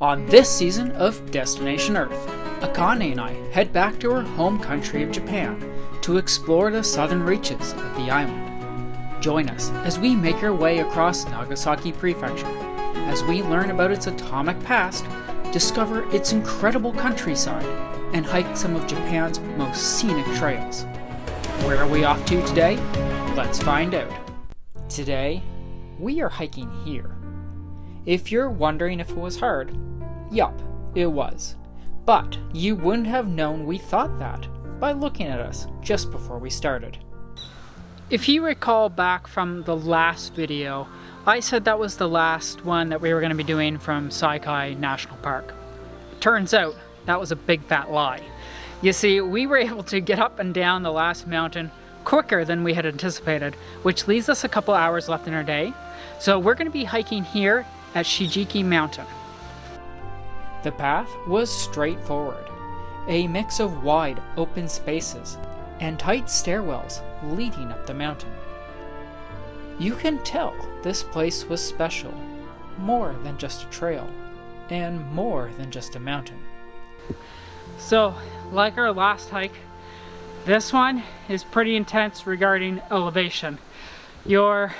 On this season of Destination Earth, Akane and I head back to her home country of Japan to explore the southern reaches of the island. Join us as we make our way across Nagasaki Prefecture, as we learn about its atomic past, discover its incredible countryside, and hike some of Japan's most scenic trails. Where are we off to today? Let's find out. Today, we are hiking here. If you're wondering if it was hard, yup, it was. But you wouldn't have known we thought that by looking at us just before we started. If you recall back from the last video, I said that was the last one that we were going to be doing from Saikai National Park. Turns out, that was a big fat lie. You see, we were able to get up and down the last mountain quicker than we had anticipated, which leaves us a couple hours left in our day. So we're going to be hiking here at Shijiki Mountain. The path was straightforward, a mix of wide open spaces and tight stairwells leading up the mountain. You can tell this place was special, more than just a trail, and more than just a mountain. So, like our last hike, this one is pretty intense regarding elevation. You're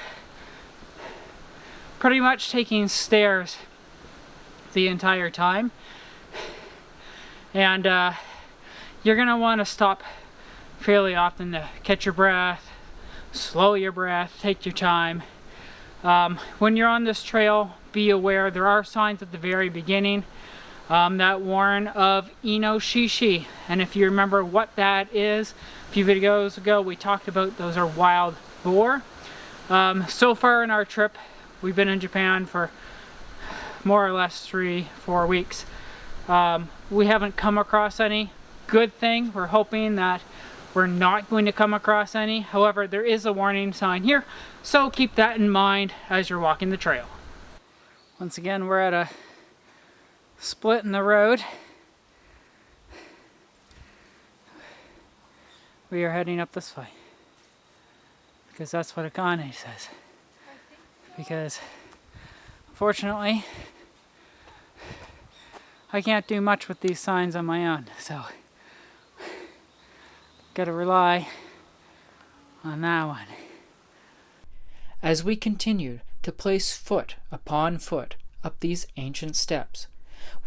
pretty much taking stairs the entire time, and you're gonna want to stop fairly often to catch your breath, slow your breath, take your time. When you're on this trail, be aware there are signs at the very beginning that warn of inoshishi, and if you remember what that is, a few videos ago we talked about those are wild boar. So far in our trip, we've been in Japan for more or less 3-4 weeks. We haven't come across any. Good thing, we're hoping that we're not going to come across any. However, there is a warning sign here, so keep that in mind as you're walking the trail. Once again, we're at a split in the road. We are heading up this way, because that's what Akane says. Because, fortunately, I can't do much with these signs on my own, so gotta rely on that one. As we continued to place foot upon foot up these ancient steps,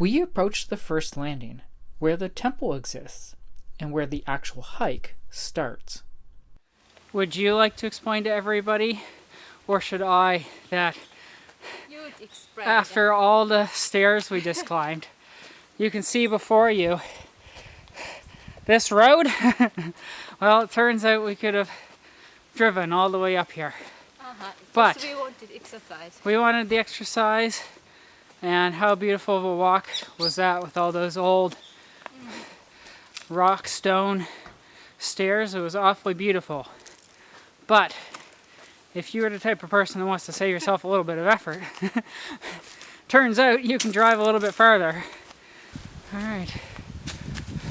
we approached the first landing, where the temple exists and where the actual hike starts. Would you like to explain to everybody, or should I, that after all the stairs we just climbed, you can see before you this road? Well, it turns out we could have driven all the way up here. But we wanted exercise. We wanted the exercise, and how beautiful of a walk was that with all those old rock stone stairs. It was awfully beautiful. But if you were the type of person that wants to save yourself a little bit of effort, turns out you can drive a little bit farther. Alright.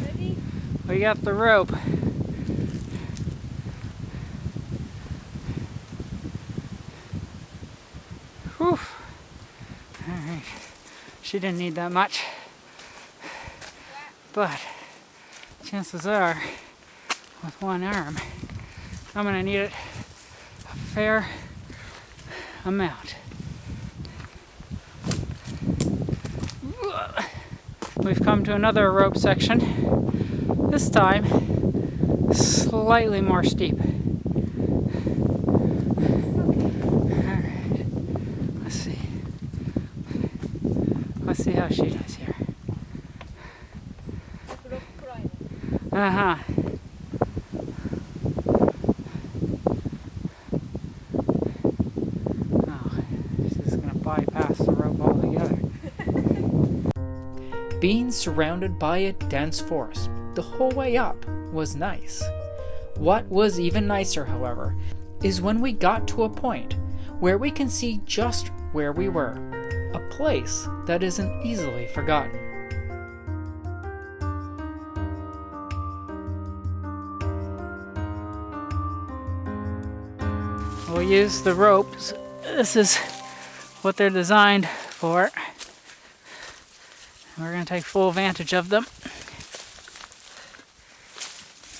Ready? We got the rope. Whew. Alright. She didn't need that much. But chances are, with one arm, I'm going to need it a fair amount. We've come to another rope section, this time slightly more steep. Alright, let's see. Let's see how she does here. Uh-huh. Oh, she's just gonna bypass the rope altogether. Being surrounded by a dense forest the whole way up was nice. What was even nicer, however, is when we got to a point where we can see just where we were, a place that isn't easily forgotten. We'll use the ropes. This is what they're designed for. We're going to take full advantage of them.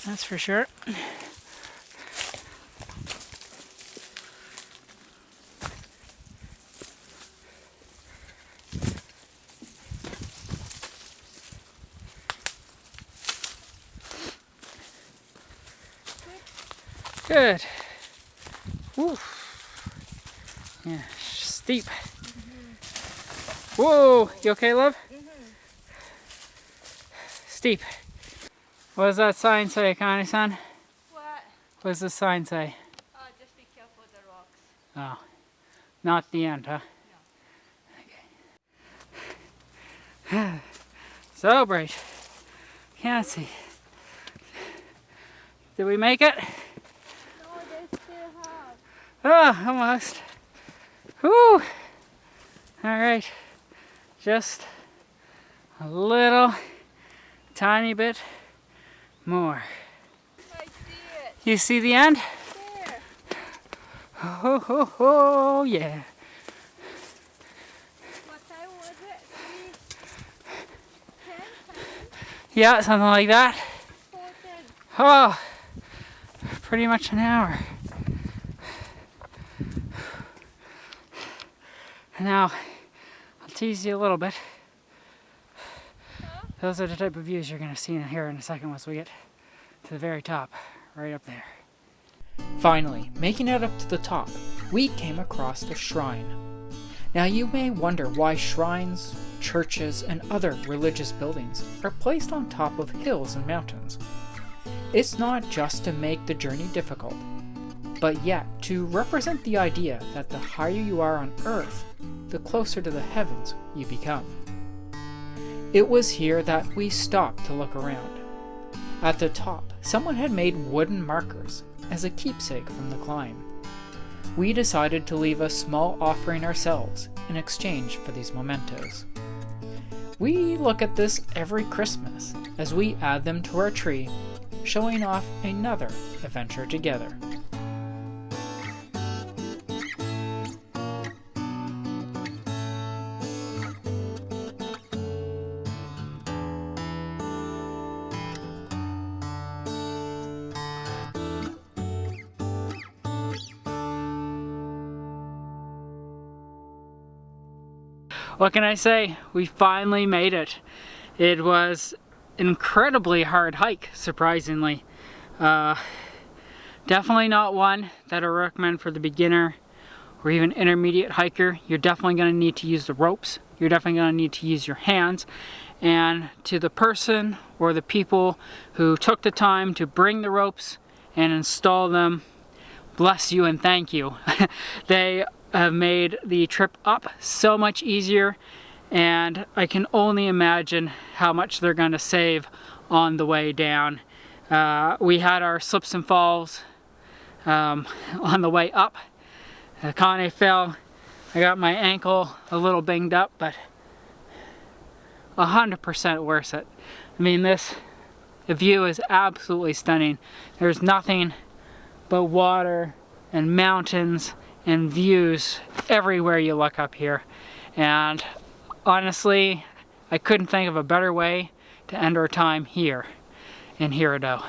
That's for sure. Good. Woo. Yeah, steep. Whoa, you okay, love? Steep. What does that sign say, Akane-san? What? What does the sign say? Just be careful of the rocks. Oh, not the end, huh? No. Okay. So bright. Can't see. Did we make it? No, they still have. Oh, almost. Whew. All right. Just a little tiny bit more. I see it. You see the end? There. Oh, ho, ho, yeah. What time was it? 3:10? Yeah, something like that. 4:10. Oh, pretty much an hour. Now, I'll tease you a little bit. Those are the type of views you're going to see in here in a second once we get to the very top, right up there. Finally, making it up to the top, we came across a shrine. Now you may wonder why shrines, churches, and other religious buildings are placed on top of hills and mountains. It's not just to make the journey difficult, but yet to represent the idea that the higher you are on Earth, the closer to the heavens you become. It was here that we stopped to look around. At the top, someone had made wooden markers as a keepsake from the climb. We decided to leave a small offering ourselves in exchange for these mementos. We look at this every Christmas as we add them to our tree, showing off another adventure together. What can I say? We finally made it. It was an incredibly hard hike, surprisingly. Definitely not one that I recommend for the beginner or even intermediate hiker. You're definitely going to need to use the ropes. You're definitely going to need to use your hands. And to the person or the people who took the time to bring the ropes and install them, bless you and thank you. They have made the trip up so much easier, and I can only imagine how much they're going to save on the way down. We had our slips and falls on the way up. Akane fell. I got my ankle a little banged up, but 100% worth it. I mean, the view is absolutely stunning. There's nothing but water and mountains and views everywhere you look up here. And honestly, I couldn't think of a better way to end our time here in Hirado.